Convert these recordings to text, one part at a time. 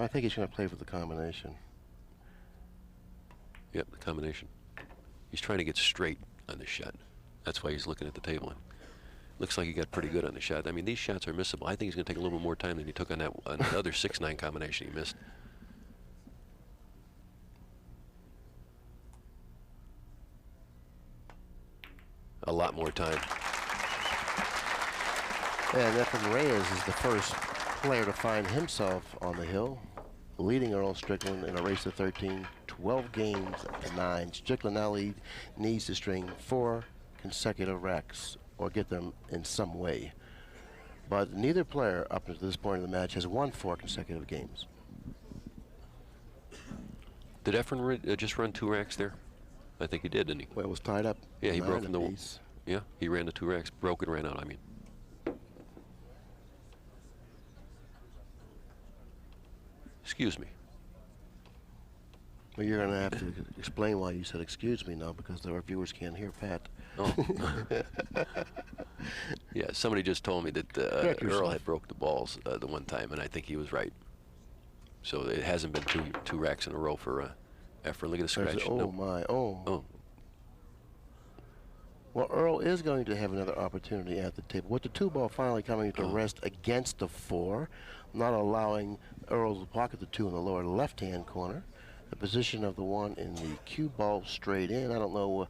I think he's going to play for the combination. Yep, the combination. He's trying to get straight on the shot. That's why he's looking at the table. Looks like he got pretty good on the shot. I mean, these shots are missable. I think he's going to take a little bit more time than he took on that another 6-9 combination he missed. A lot more time. And EfrenReyes is the first player to find himself on the hill, leading Earl Strickland in a race to 13, 12 games to 9. Strickland now needs to string 4 consecutive wrecks or get them in some way. But neither player up to this point in the match has won 4 consecutive games. Did Efren just run 2 racks there? I think he did, didn't he? Well, it was tied up. Yeah, he broke from the piece. Yeah, he ran the 2 racks, broke and ran out, I mean. Excuse me. Well, you're going to have to explain why you said excuse me now, because our viewers can't hear Pat. Oh. Yeah, somebody just told me that Earl had broke the balls the one time, and I think he was right. So it hasn't been two racks in a row for Efren. Look at the scratch. Oh, nope. my. Oh. Oh. Well, Earl is going to have another opportunity at the table. With the 2-ball finally coming to rest against the 4, not allowing Earl to pocket the 2 in the lower left-hand corner. The position of the 1 in the cue ball straight in. I don't know.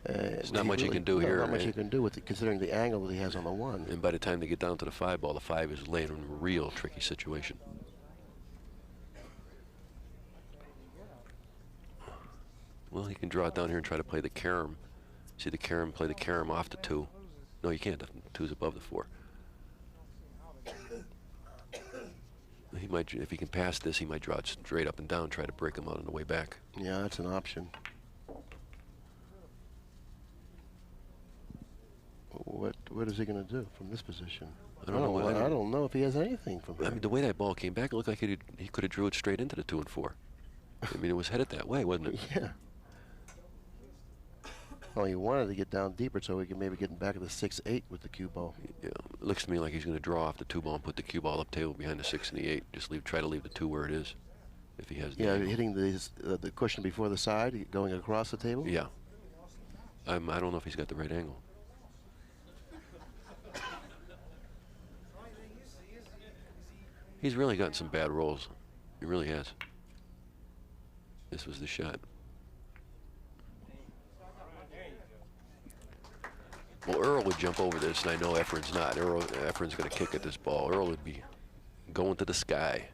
There's not much you can do here. Not much you can do with it, considering the angle that he has on the 1. And by the time they get down to the 5 ball, the 5 is laying in a real tricky situation. Well, he can draw it down here and try to play the carom. See the carom, play the carom off the 2. No, you can't. The 2's above the 4. He might, if he can pass this, he might draw it straight up and down, try to break him out on the way back. Yeah, that's an option. What is he going to do from this position? I don't know if he has anything from here. I mean, the way that ball came back, it looked like he could have drew it straight into the 2 and 4. I mean, it was headed that way, wasn't it? Yeah. Well, he wanted to get down deeper so he could maybe get back to the 6-8 with the cue ball. Yeah, it looks to me like he's going to draw off the 2 ball and put the cue ball up table behind the 6 and the 8. Just try to leave the 2 where it is, if he has. Yeah, hitting the cushion before the side, going across the table. Yeah. I don't know if he's got the right angle. He's really gotten some bad rolls. He really has. This was the shot. Well, Earl would jump over this, and I know Efren's not. Efren's going to kick at this ball. Earl would be going to the sky.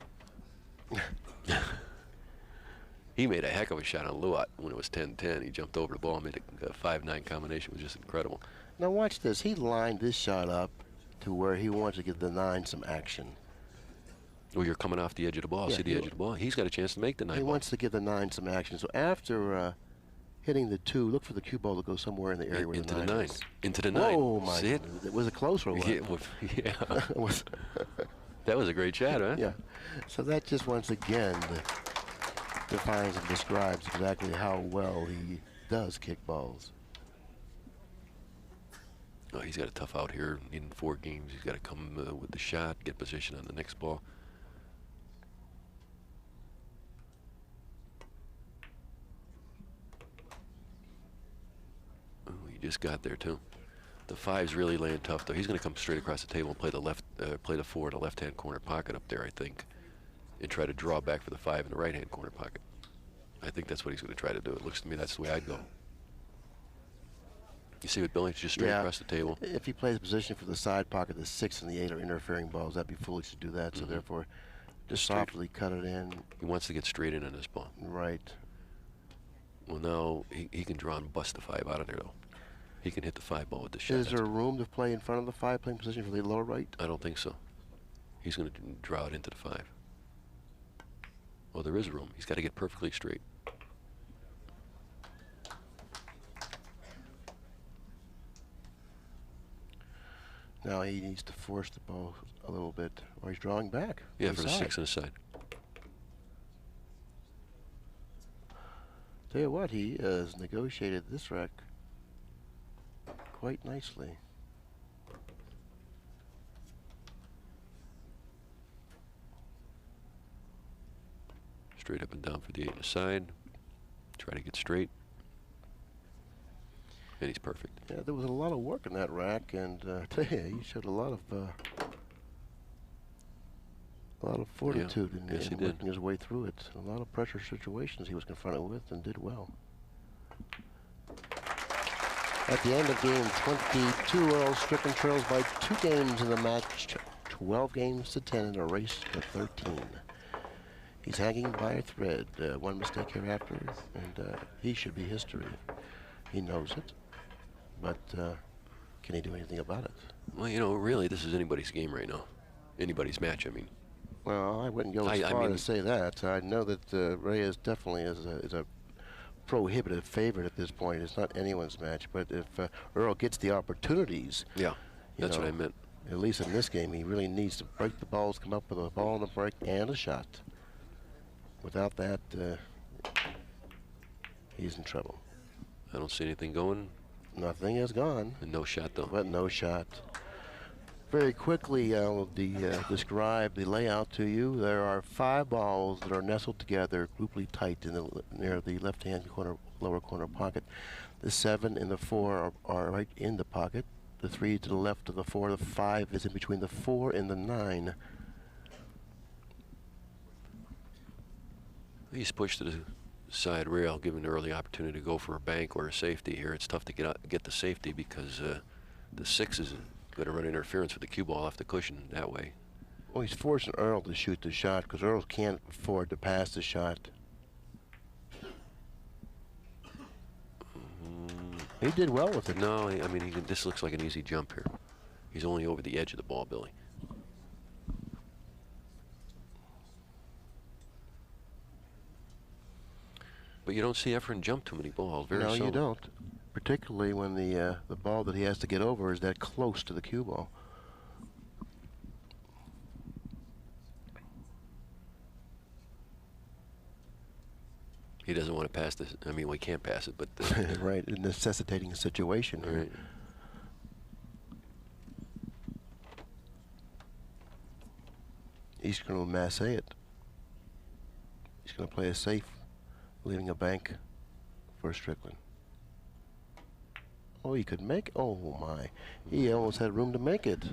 He made a heck of a shot on Luat when it was 10-10. He jumped over the ball and made a 5-9 combination. It was just incredible. Now watch this. He lined this shot up to where he wants to give the 9 some action. Well, you're coming off the edge of the ball. Yeah, see the edge of the ball? He's got a chance to make the 9 He ball. wants to give the 9 some action. So after hitting the 2, look for the cue ball to go somewhere in the area where into the 9 is. Into the 9. Oh, my. See it? It was a close one. Yeah. That was a great shot, huh? Yeah. So that just once again defines and describes exactly how well he does kick balls. Oh, he's got a tough out here in 4 games. He's got to come with the shot, get position on the next ball. Oh, he just got there too. The 5's really laying tough though. He's going to come straight across the table and play the 4 in the left-hand corner pocket up there, I think, and try to draw back for the 5 in the right-hand corner pocket. I think that's what he's going to try to do. It looks to me that's the way I'd go. You see what Billy just straight across the table. If he plays position for the side pocket, the 6 and the 8 are interfering balls. That'd be foolish to do that. So therefore, just softly cut it in. He wants to get straight in on this ball. Right. Well, now he can draw and bust the 5 out of there though. He can hit the 5 ball with the shot. Is there room to play in front of the 5, playing position for the lower right? I don't think so. He's going to draw it into the 5. Well, there is room. He's got to get perfectly straight. Now he needs to force the ball a little bit, or he's drawing back. Yeah, for the 6 on the side. Tell you what, he has negotiated this rack quite nicely. Straight up and down for the 8 and a side. Try to get straight. And he's perfect. Yeah, there was a lot of work in that rack, and I tell you, he showed a lot of fortitude in working his way through it. A lot of pressure situations he was confronted with, and did well. At the end of game 22, Earl Strickland trails by 2 games in the match, 12 games to 10 in a race to 13. He's hanging by a thread. One mistake hereafter, and he should be history. He knows it, but can he do anything about it? Well, you know, really, this is anybody's game right now. Anybody's match, I mean. Well, I wouldn't go as far to say that. I know that Reyes definitely is a prohibitive favorite at this point. It's not anyone's match, but if Earl gets the opportunities, yeah, that's what I meant. At least in this game, he really needs to break the balls, come up with a ball and a break and a shot. Without that, he's in trouble. I don't see anything going. Nothing is gone. And no shot, though. But no shot. Very quickly, I'll describe the layout to you. There are 5 balls that are nestled together, grouply tight near the left-hand corner, lower corner pocket. The 7 and the 4 are right in the pocket. The 3 to the left of the 4. The 5 is in between the 4 and the 9. He's pushed to the side rail, giving Earl the opportunity to go for a bank or a safety here. It's tough to get the safety because the 6 is going to run interference with the cue ball off the cushion that way. Well, he's forcing Earl to shoot the shot because Earl can't afford to pass the shot. He did well with it. No, I mean, this looks like an easy jump here. He's only over the edge of the ball, Billy. But you don't see Efren jump too many balls. Very seldom. No, you don't. Particularly when the ball that he has to get over is that close to the cue ball. He doesn't want to pass this. I mean, we can't pass it, but right, a necessitating situation here. Right. He's going to masse it. He's going to play it safe, leaving a bank for Strickland. Oh, he could make. Oh my! He almost had room to make it.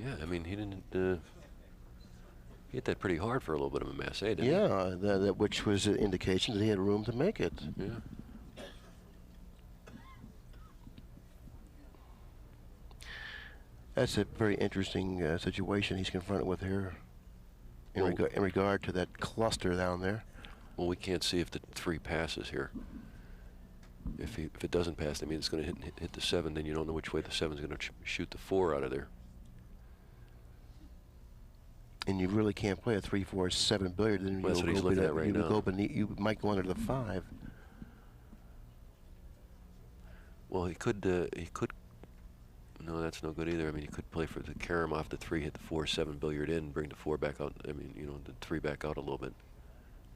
Yeah, I mean, he didn't. He hit that pretty hard for a little bit of a masse, didn't he? Yeah, that which was an indication that he had room to make it. Yeah. That's a very interesting situation he's confronted with here in regard to that cluster down there. Well, we can't see if the 3 passes here. If it doesn't pass, I mean, it's going to hit the 7. Then you don't know which way the 7 is going to shoot the 4 out of there. And you really can't play a 3-4-7 billiard. Then well, that's what he's looking at right now. Go beneath, you might go under the 5. Well, he could. No, that's no good either. I mean, he could play for the carom off the 3, hit the 4-7 billiard in, bring the 4 back out. I mean, you know, the 3 back out a little bit.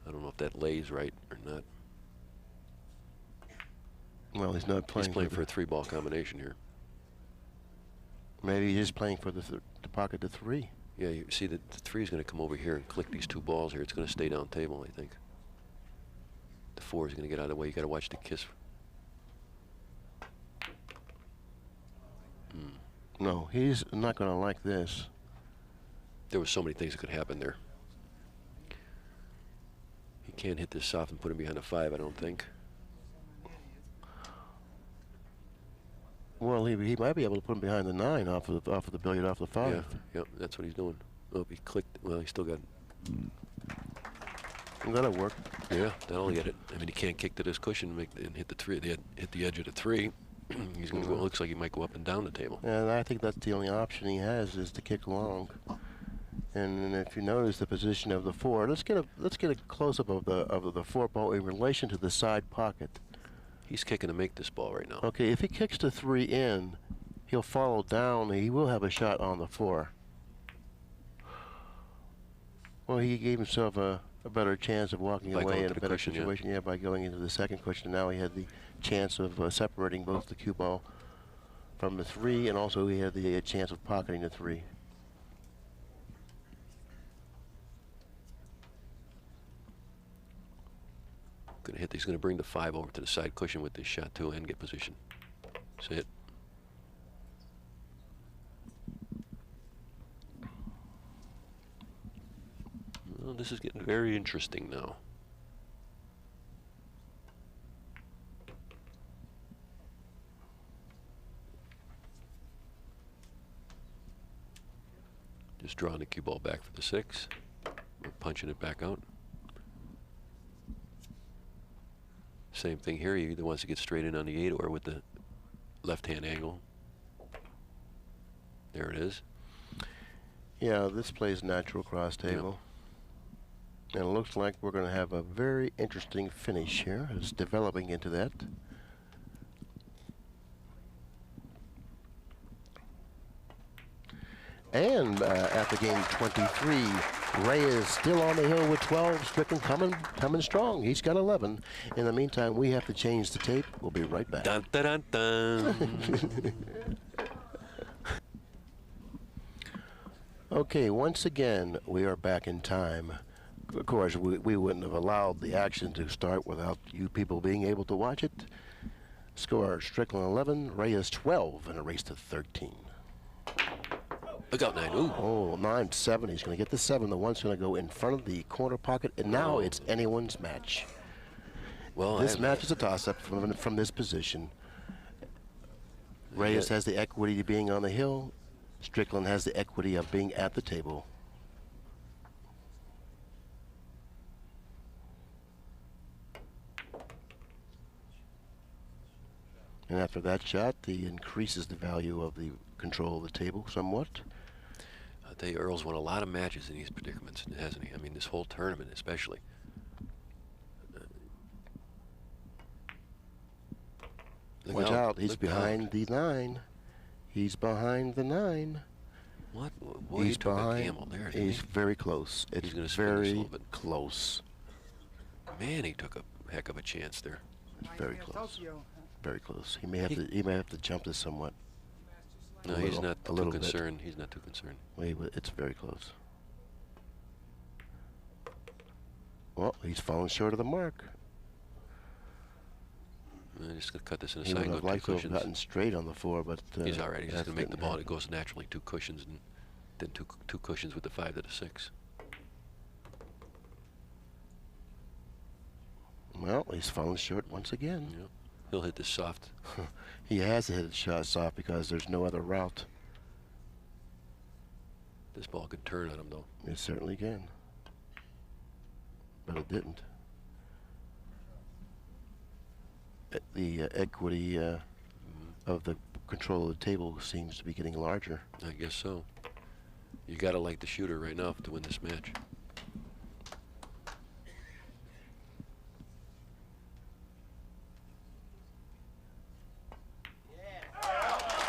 I don't know if that lays right or not. Well, he's not playing. He's playing for a 3-ball combination here. Maybe he's just playing for the pocket to 3. Yeah, you see that the 3 is going to come over here and click these 2 balls here. It's going to stay down table, I think. The 4 is going to get out of the way. You got to watch the kiss. No, he's not going to like this. There was so many things that could happen there. He can't hit this soft and put him behind the 5, I don't think. Well, he might be able to put him behind the 9 off of the billiard off the 5. Yeah, that's what he's doing. Oh, he clicked. Well, he still got. That'll work. Yeah, that'll get it. I mean, he can't kick to this cushion and hit the 3. Hit the edge of the 3. He's going to go. It looks like he might go up and down the table. And I think that's the only option he has is to kick long. And if you notice the position of the 4, let's get a close up of the 4 ball in relation to the side pocket. He's kicking to make this ball right now. Okay, if he kicks the 3 in, he'll follow down. He will have a shot on the 4. Well, he gave himself a better chance of walking away in a better situation. Yeah, by going into the second cushion. Now he had the chance of separating both the cue ball from the 3, and also he had the chance of pocketing the 3. Gonna hit. He's gonna bring the 5 over to the side cushion with this shot too, and get position. See it? Well, this is getting very interesting now. Just drawing the cue ball back for the 6. We're punching it back out. Same thing here. He either wants to get straight in on the 8 or with the left-hand angle. There it is. Yeah, this plays natural cross table. And it looks like we're going to have a very interesting finish here. It's developing into that. And after game 23, Reyes still on the hill with 12. Strickland coming strong. He's got 11. In the meantime, we have to change the tape. We'll be right back. Dun, dun, dun, dun. Okay, once again, we are back in time. Of course, we wouldn't have allowed the action to start without you people being able to watch it. Score, Strickland 11, Reyes 12, and a race to 13. Look out, 9. Ooh. Oh, 9-7. He's going to get the 7. The 1's going to go in front of the corner pocket, and now it's anyone's match. Well, this match is a toss-up from this position. Reyes has the equity of being on the hill. Strickland has the equity of being at the table. And after that shot, he increases the value of the control of the table somewhat. I'll tell you, Earl's won a lot of matches in these predicaments, hasn't he? I mean, this whole tournament especially. Watch out, he's behind the 9. He's behind the 9. What? Boy, He's he took behind. a gamble there. He's very close. It's gonna spin this a very little bit. close. Man, he took a heck of a chance there. Very close. Very close. He may have to jump this somewhat. No, he's not too concerned. He's not too concerned. Wait, it's very close. Well, he's fallen short of the mark. I'm just gonna cut this in a He side. would Go have 2 liked to have cushions. gotten straight on the 4, but He's all right. He's just that gonna make the didn't ball. happen. It goes naturally 2 cushions, and then two cushions with the 5 to the 6. Well, he's fallen short once again. Yeah. He'll hit this soft. He has to hit it shot soft because there's no other route. This ball could turn on him, though. It certainly can. But it didn't. The equity of the control of the table seems to be getting larger. I guess so. You gotta like the shooter right now to win this match.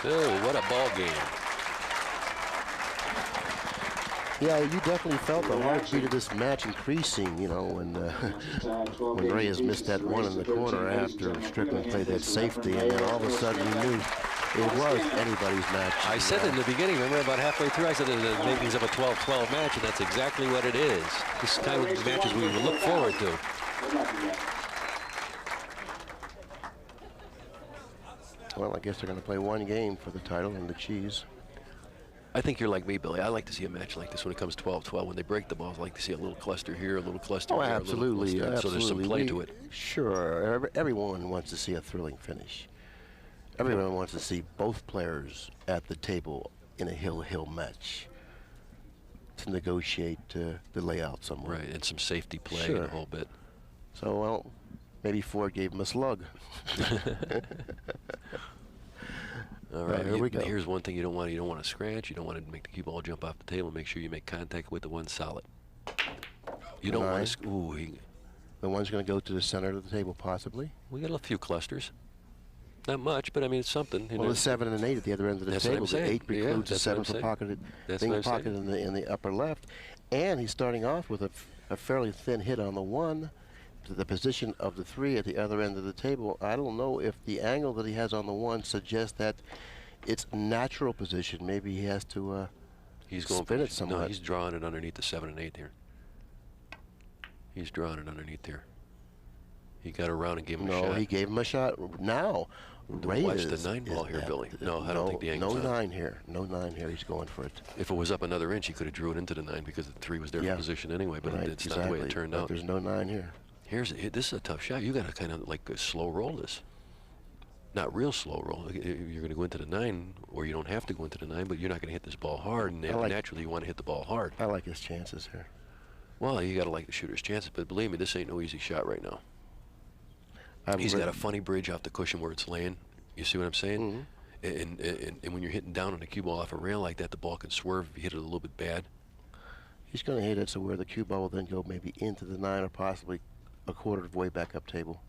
Oh, what a ball game. Yeah, you definitely felt the heartbeat of this match increasing, you know, when Reyes missed that 1 in the corner after Strickland played that safety, and then all of a sudden you knew it was anybody's match. I said in the beginning, remember about halfway through, I said in the makings of a 12-12 match, and that's exactly what it is. This is kind of the matches we would look forward to. Well, I guess they're going to play 1 game for the title and the cheese. I think you're like me, Billy. I like to see a match like this when it comes 12-12. When they break the balls, I like to see a little cluster here, a little cluster Oh, here, absolutely, a little cluster. So there's some play to it. Sure, everyone wants to see a thrilling finish. Everyone wants to see both players at the table in a hill-hill match to negotiate the layout somewhere. Right, and some safety play Sure. and a whole bit. So, well, maybe Ford gave him a slug. All right, here we go. Here's one thing you don't want. You don't want to scratch. You don't want to make the cue ball jump off the table. Make sure you make contact with the 1 solid. You don't want to. Ooh, The 1's going to go to the center of the table, possibly. we got a few clusters. Not much, but I mean it's something. You Well, know. the 7 and 8 at the other end of the That's what table. I'm saying. The 8 Yeah, precludes the that's 7 what I'm from saying. pocketed, That's being what I'm saying. pocketed in the upper left, and he's starting off with a fairly thin hit on the 1. To the position of the 3 at the other end of the table. I don't know if the angle that he has on the 1 suggests that it's natural position. Maybe he has to He's going spin it somewhat. No, he's drawing it underneath the 7 and 8 here. He's drawing it underneath there. He got around and gave him a No, shot. he gave him a shot. Now, Reyes Watch the 9 ball here, Billy. No, I don't think the angle's no on. 9 here. No 9 here. He's going for it. If it was up another inch, he could have drew it into the 9 because the 3 was there for position anyway, but it's not the way it turned out. There's no 9 here. This is a tough shot. You got to kind of like slow roll this. Not real slow roll. You're going to go into the 9, or you don't have to go into the 9, but you're not going to hit this ball hard, and naturally you want to hit the ball hard. I like his chances here. Well, you got to like the shooter's chances, but believe me, this ain't no easy shot right now. He's got a funny bridge off the cushion where it's laying. You see what I'm saying? Mm-hmm. And when you're hitting down on a cue ball off a rail like that, the ball can swerve if you hit it a little bit bad. He's going to hit it so where the cue ball will then go maybe into the 9 or possibly a quarter of the way back up table.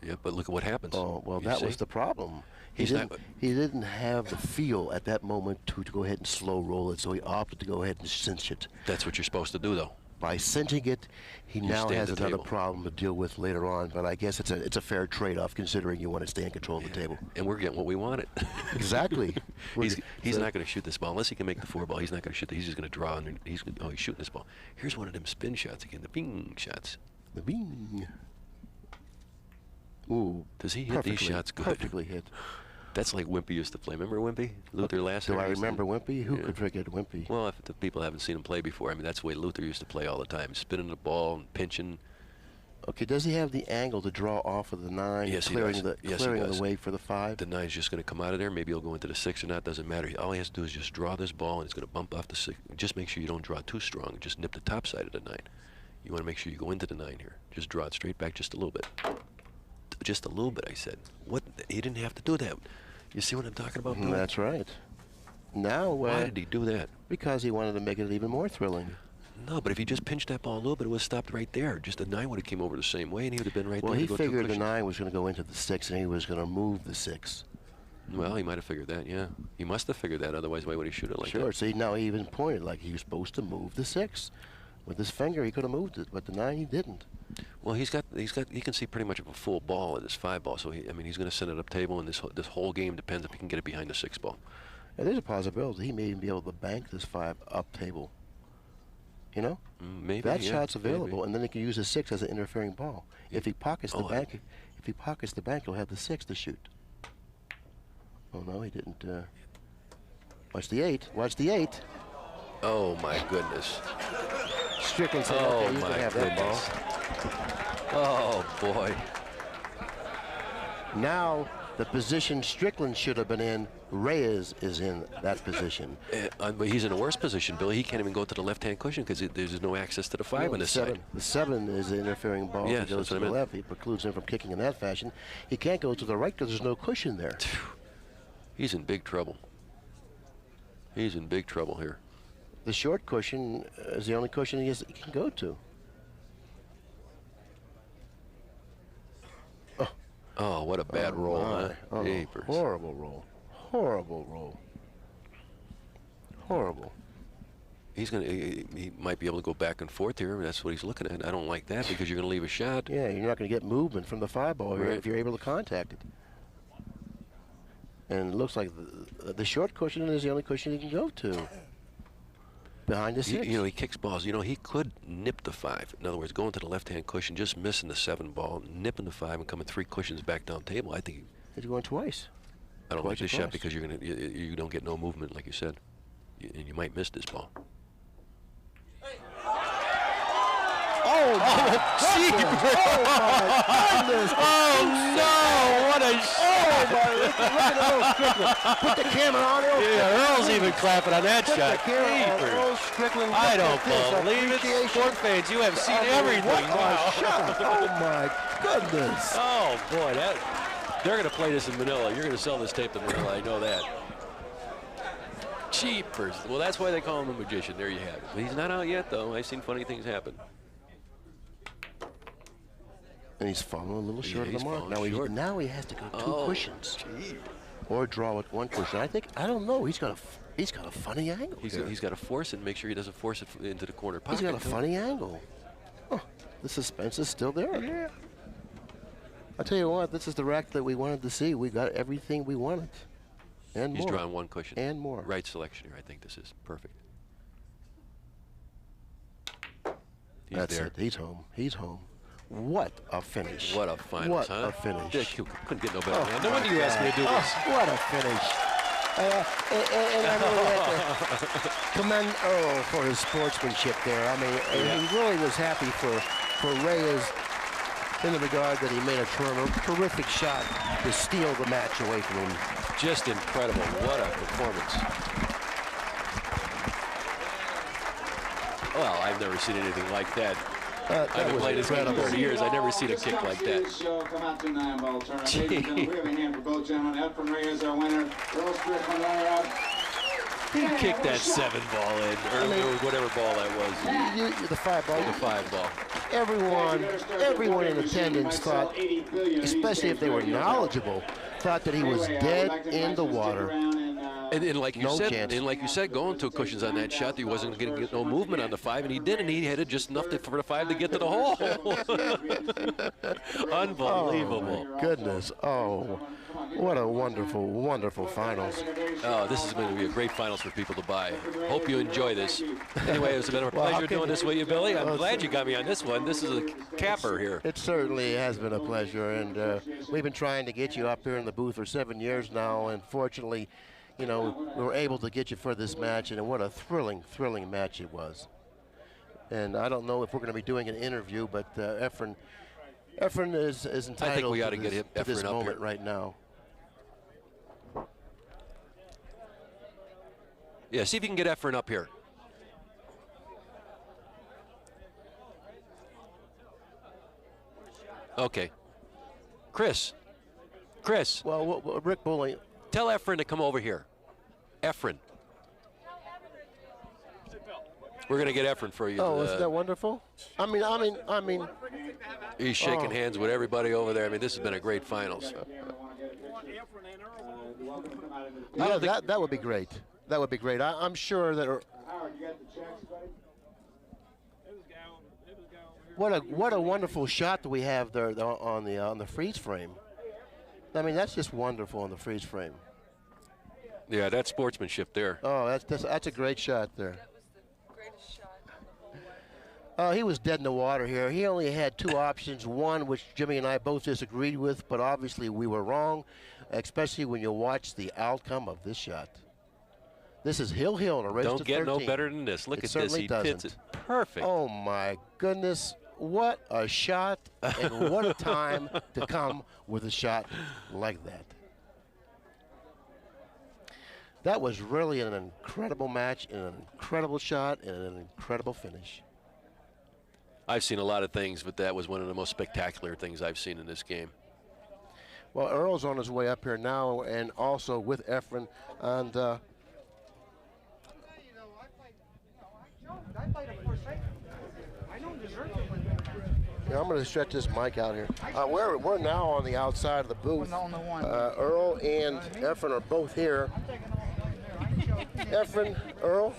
Yeah, but look at what happens. Oh, well, that was the problem. He didn't have the feel at that moment to go ahead and slow roll it, so he opted to go ahead and cinch it. That's what you're supposed to do, though. By cinching it, he now has another problem to deal with later on. But I guess it's a fair trade-off considering you want to stay in control of the table. And we're getting what we wanted. Exactly. He's not going to shoot this ball unless he can make the 4 ball. He's not going to shoot. He's just going to draw. And he's shooting this ball. Here's one of them spin shots again. The bing shots. The bing. Ooh. Does he hit these shots good? Perfectly hit. That's like Wimpy used to play. Remember Wimpy? Luther Lasser? Do I remember Wimpy? Who could forget Wimpy? Well, if the people haven't seen him play before, I mean, that's the way Luther used to play all the time. Spinning the ball and pinching. Okay, does he have the angle to draw off of the 9, yes, clearing he does. clearing the way for the 5? The 9's just going to come out of there. Maybe he'll go into the 6 or not. Doesn't matter. All he has to do is just draw this ball, and it's going to bump off the 6. Just make sure you don't draw too strong. Just nip the top side of the 9. You want to make sure you go into the 9 here. Just draw it straight back just a little bit. Just a little bit, I said. What? He didn't have to do that. You see what I'm talking about, Bill? That's right. Now, why did he do that? Because he wanted to make it even more thrilling. No, but if he just pinched that ball a little bit, it would have stopped right there. Just the 9 would have came over the same way, and he would have been right there. Well, he figured the 9 was going to go into the 6, and he was going to move the 6. Well, he might have figured that, yeah. He must have figured that, otherwise why would he shoot it like that? Sure, see, now he even pointed like he was supposed to move the 6. With his finger, he could have moved it, but the 9, he didn't. Well, he can see pretty much of a full ball at his 5 ball, so I mean, he's going to send it up table, and this whole game depends if he can get it behind the 6 ball. And there's a possibility he may even be able to bank this 5 up table. You know? Maybe that shot's available, maybe. And then he can use the 6 as an interfering ball. If he pockets the bank, he'll have the 6 to shoot. Oh no, he didn't. Watch the 8. Watch the 8. Oh my goodness. Strickland said, okay, you can have that ball. Oh boy. Now the position Strickland should have been in, Reyes is in that position. But he's in a worse position, Billy. He can't even go to the left-hand cushion because there's no access to the 5 on this side. The 7 is the interfering ball. Yes, he goes to the left. He precludes him from kicking in that fashion. He can't go to the right because there's no cushion there. He's in big trouble. He's in big trouble here. The short cushion is the only cushion he can go to. Oh, what a bad roll, huh? Oh, horrible roll. Horrible roll. Horrible. He might be able to go back and forth here. That's what he's looking at. I don't like that because you're going to leave a shot. Yeah, you're not going to get movement from the 5 ball here if you're able to contact it. And it looks like the short cushion is the only cushion he can go to. Behind the 6. You know, he kicks balls. You know, he could nip the 5. In other words, going to the left-hand cushion, just missing the 7 ball, nipping the 5, and coming 3 cushions back down table. I think he's going twice. I don't like this shot because you don't get no movement, like you said, and you might miss this ball. Oh, goodness. Oh, no. What a shot. Look at Earl Strickland. Put the camera on Earl Strickland. Yeah, Earl's even clapping on that shot. Put the camera on Earl Strickland. I don't believe it. Sport fans, you have seen everything. What a shot. Oh, my goodness. Oh, boy. They're going to play this in Manila. You're going to sell this tape in Manila. I know that. Cheapers. Well, that's why they call him a magician. There you have it. But he's not out yet, though. I've seen funny things happen. And he's falling a little short of the mark. Now he has to go 2 cushions. Or draw with 1 cushion. I don't know. He's got a funny angle. He's got to force it and make sure he doesn't force it into the corner pocket. He's got a funny angle. Oh, the suspense is still there. Yeah. I'll tell you what, this is the rack that we wanted to see. We got everything we wanted. And He's more. drawing 1 cushion. And more. Right selection here. I think this is perfect. That's it. He's home. He's home. What a finish. What a finals, what huh? a finish. Couldn't get no better, man. No wonder you asked me to do this. What a finish. And I really have to commend Earl for his sportsmanship there. I mean, he really was happy for Reyes in the regard that he made a terrific shot to steal the match away from him. Just incredible. What a performance. Well, I've never seen anything like that. I've been playing this game for 30 years. I've never seen a kick like that. We have a hand for both gentlemen. EfrenReyes, our winner. Earl Strickland, runner-up. He kicked that 7-ball in, or whatever ball that was. The 5-ball. The 5-ball. Everyone in attendance thought, especially if they were knowledgeable, thought that he was dead in the water. And like you said, going 2 cushions on that shot, he wasn't going to get no movement on the 5, and he did, and he had it just enough for the 5 to get to the hole. Unbelievable. Oh, my goodness. Oh, what a wonderful, wonderful finals. Oh, this is going to be a great finals for people to buy. Hope you enjoy this. Anyway, it's been a pleasure doing this with you, Billy. I'm glad you got me on this one. This is a capper here. It certainly has been a pleasure, and we've been trying to get you up here in the booth for 7 years now, and fortunately, you know, we were able to get you for this match, and what a thrilling, thrilling match it was. And I don't know if we're going to be doing an interview, but Efren is entitled I think we ought to to get this Efren up moment here right now. Yeah, see if you can get Efren up here. Okay. Chris. Well, Rick Bully. Tell Efren to come over here. Efren. We're going to get Efren for you. Oh, isn't that wonderful? I mean. He's shaking hands with everybody over there. I mean, this has been a great finals. Yeah, that would be great. That would be great. I'm sure that. What a wonderful shot that we have there on the freeze frame. I mean, that's just wonderful on the freeze frame. Yeah, that's sportsmanship there. Oh, that's a great shot there. That was the greatest shot on the whole. He was dead in the water here. He only had 2 options, one which Jimmy and I both disagreed with, but obviously we were wrong, especially when you watch the outcome of this shot. This is Hill in a race to 13. Don't get no better than this. Look at this. He hits it perfect. Oh, my goodness. What a shot, and what a time to come with a shot like that. That was really an incredible match, and an incredible shot, and an incredible finish. I've seen a lot of things, but that was one of the most spectacular things I've seen in this game. Well, Earl's on his way up here now, and also with Efren, and yeah, I'm going to stretch this mic out here. We're now on the outside of the booth. Earl and Efren are both here. Efren, Earl,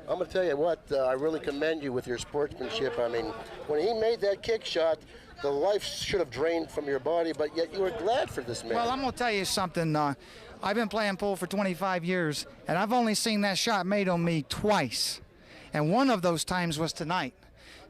I'm going to tell you what, I really commend you with your sportsmanship. I mean, when he made that kick shot, the life should have drained from your body, but yet you were glad for this man. Well, I'm going to tell you something. I've been playing pool for 25 years, and I've only seen that shot made on me twice. And one of those times was tonight.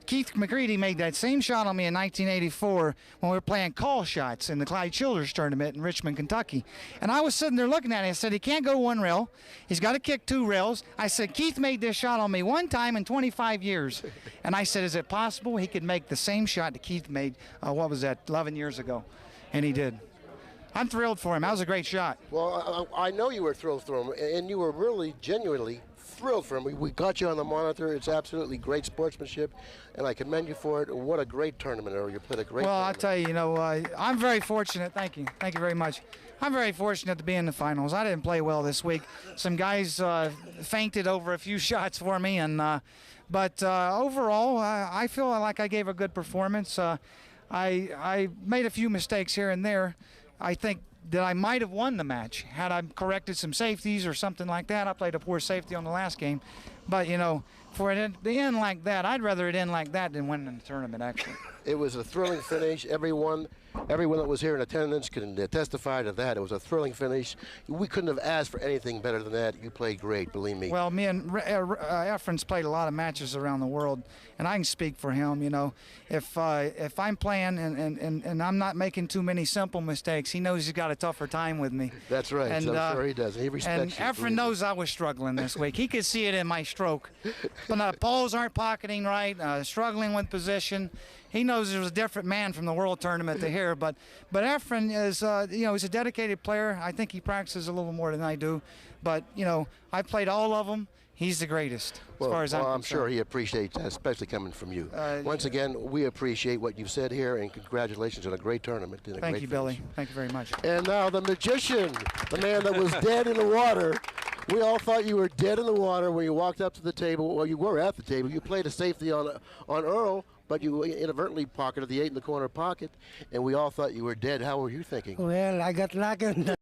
Keith McCready made that same shot on me in 1984 when we were playing call shots in the Clyde Childers tournament in Richmond, Kentucky. And I was sitting there looking at it. I said, he can't go 1 rail. He's got to kick 2 rails. I said, Keith made this shot on me 1 time in 25 years. And I said, is it possible he could make the same shot that Keith made, 11 years ago? And he did. I'm thrilled for him. That was a great shot. Well, I know you were thrilled for him, and you were really genuinely thrilled for him. We got you on the monitor. It's absolutely great sportsmanship, and I commend you for it. What a great tournament, Earl. You played a great tournament. I'll tell you, I'm very fortunate. Thank you. Thank you very much. I'm very fortunate to be in the finals. I didn't play well this week. Some guys fainted over a few shots for me, but overall, I feel like I gave a good performance. I made a few mistakes here and there. I think that I might have won the match had I corrected some safeties or something like that. I played a poor safety on the last game. But, for it to end like that, I'd rather it end like that than win the tournament, actually. It was a thrilling finish. Everyone that was here in attendance can testify to that. It was a thrilling finish. We couldn't have asked for anything better than that. You played great, believe me. Well, me and Efren's played a lot of matches around the world, and I can speak for him. You know, if I'm playing and I'm not making too many simple mistakes, he knows he's got a tougher time with me. That's right. And, I'm sure he does. He respects and you. Efren knows I was struggling this week. He could see it in my stroke. But balls aren't pocketing right, struggling with position. He knows there's a different man from the World Tournament to here, but Efren is, you know, he's a dedicated player. I think he practices a little more than I do, but you know, I played all of them. He's the greatest, as far as I'm concerned. sure he appreciates that, especially coming from you. Once again, we appreciate what you've said here, and congratulations on a great tournament. And a Thank great you, finish. Billy. Thank you very much. And now the magician, the man that was dead in the water. We all thought you were dead in the water when you walked up to the table. Well, you were at the table. You played a safety on Earl, but you inadvertently pocketed the 8 in the corner pocket, and we all thought you were dead. How were you thinking? Well, I got lucky.